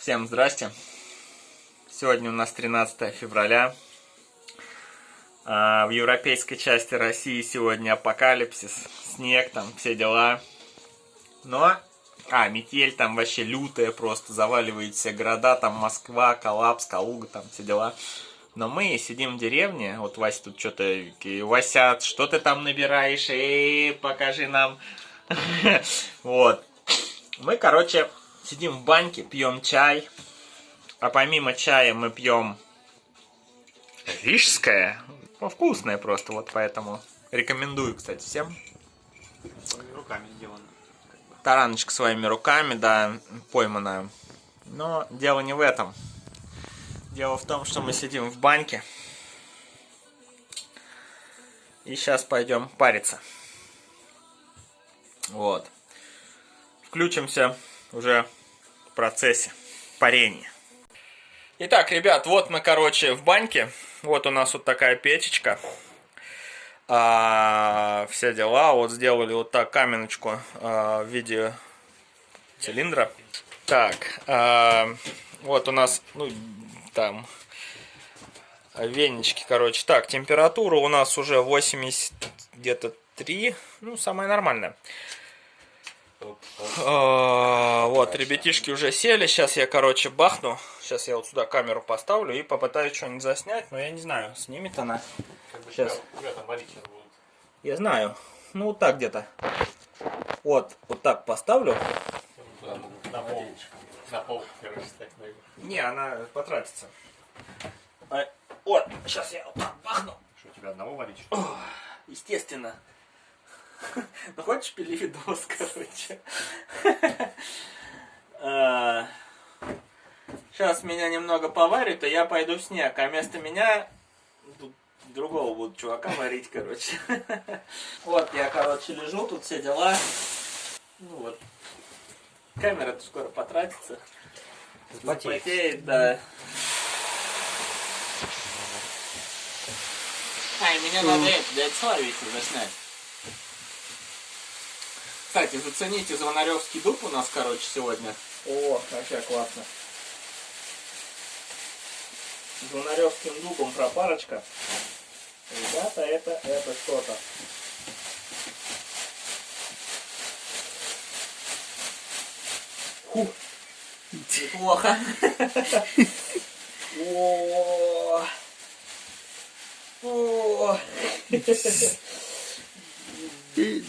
Всем здрасте. Сегодня у нас 13 февраля. В европейской части России сегодня апокалипсис, снег, там все дела. Но, метель там вообще лютая, просто заваливает все города, там Москва, Коллапс, Калуга, там все дела. Но мы сидим в деревне, вот Вася тут что-то, Вася, что ты там набираешь, покажи нам. Вот. Мы, короче, сидим в баньке, пьем чай. А помимо чая мы пьем рижское. Ну, вкусное просто, вот поэтому рекомендую, кстати, всем. Своими руками сделано. Тараночка своими руками, да, пойманная. Но дело не в этом. Дело в том, что мы сидим в баньке. И сейчас пойдем париться. Вот. Включимся уже в процессе парения. Итак, ребят, вот мы, короче, в баньке. Вот у нас вот такая печечка. Все дела. Вот сделали вот так каменочку в виде цилиндра. Так, вот у нас, ну, там, венички, короче. Так, температура у нас уже 80 где-то 3. Ну, самая нормальная. Вот, ребятишки уже сели. Сейчас я, короче, бахну. Сейчас я вот сюда камеру поставлю и попытаюсь что-нибудь заснять. Но я не знаю, снимет она. Сейчас. Я знаю. Ну, вот так где-то. Вот так поставлю. На пол, короче, так. Не, она потратится. Вот, сейчас я вот так бахну. Что, тебя одного варить? Естественно. Ну, хочешь пили видос, короче. Сейчас меня немного поварят, и я пойду в снег. А вместо меня тут другого будут чувака варить, короче. Вот я, короче, лежу, тут все дела. Ну вот. Камера-то скоро потратится. Запотеет, да. И мне надо это, дядь Славика заснять. Кстати, зацените Звонаревский дуб у нас, короче, сегодня. О, вообще классно. Звонаревским дубом пропарочка. Ребята, это что-то. Фу. Неплохо. О. О.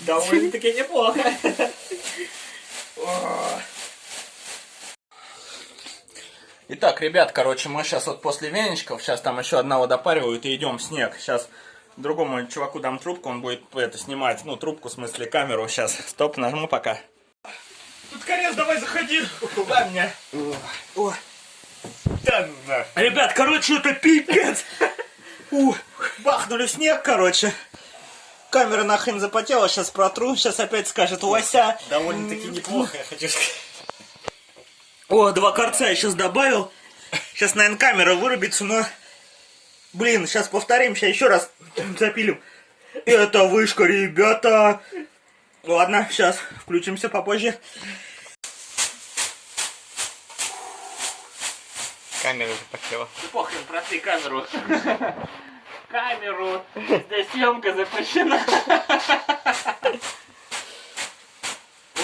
Довольно-таки неплохо. Итак, ребят, короче, мы сейчас вот после веничков, сейчас там еще одна допаривают и идем в снег. Сейчас другому чуваку дам трубку, он будет это снимать, ну, трубку, в смысле, камеру. Сейчас, стоп, нажму пока. Тут конец, давай заходи. Куда меня? О. Да, на. Ребят, короче, это пипец. Бахнули в снег, короче. Камера нахрен запотела, сейчас протру, сейчас опять скажет Вася. Довольно-таки неплохо, я хочу сказать. О, 2 корца я сейчас добавил. Сейчас, наверное, камера вырубится, но... Блин, сейчас повторим, сейчас еще раз запилим. Это вышка, ребята. Ладно, сейчас включимся попозже. Камера запотела. Ну похрен, протри камеру. Камеру. Здесь съемка запрещена.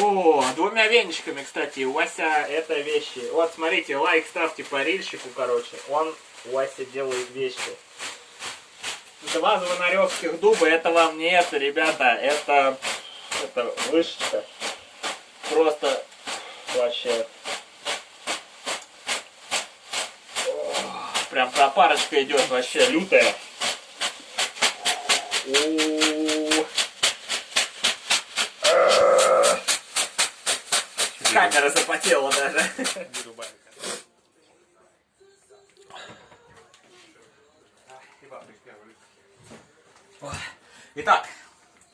О, 2 веничками, кстати, у Вася это вещи. Вот, смотрите, лайк ставьте по рильщику, короче. Он, Вася, делает вещи. 2 звонаревских дуба, это вам не это, ребята. Это вышечка. Просто вообще. О, прям пропарочка идет вообще лютая. Камера запотела даже. Итак,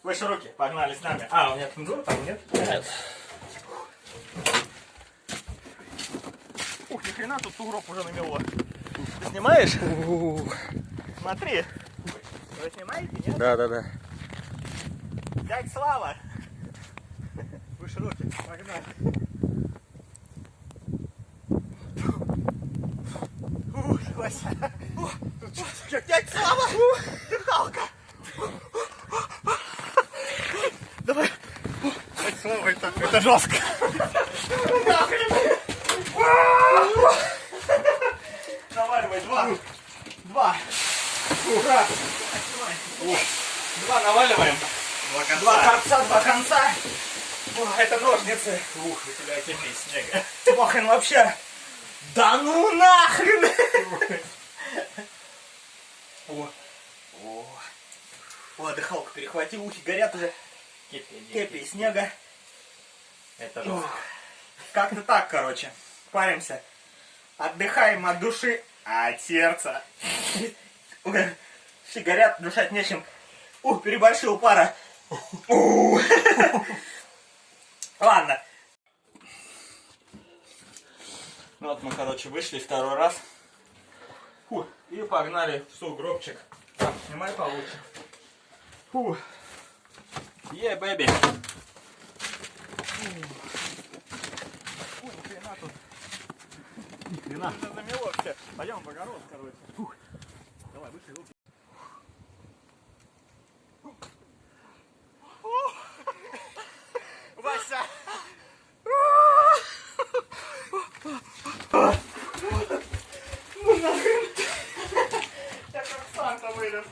выше руки, погнали с нами. У меня цензура там нет? Нет. Ух, ни хрена тут сугроб уже намело. Ты снимаешь? Смотри. Вы снимаете, нет? Да. Дядь Слава. Выше руки, погнали. Вася. Дядь Слава! Дыхалка! Давай. Дядь Слава, это жестко. Наваливай, два. Ура! Два наваливаем. Два конца. О, это ножницы. Ух, у тебя теперь снега. Ох, вообще. Да ну нахрен! О, дыхалка перехвати, ухи горят уже. Кепи снега. Это жестко. Как-то так, короче. Паримся. Отдыхаем от души, от сердца. Все горят, дышать нечем. Переборщил пара. Ладно. Ну вот мы, короче, вышли второй раз. И погнали в сугробчик. Так, снимай получше. Бэби. Нихрена тут. Нихрена. Это замело все. Пойдем в огород, короче. Давай, выше руки. Вася! Ну нахрен! Я как Санта вырос.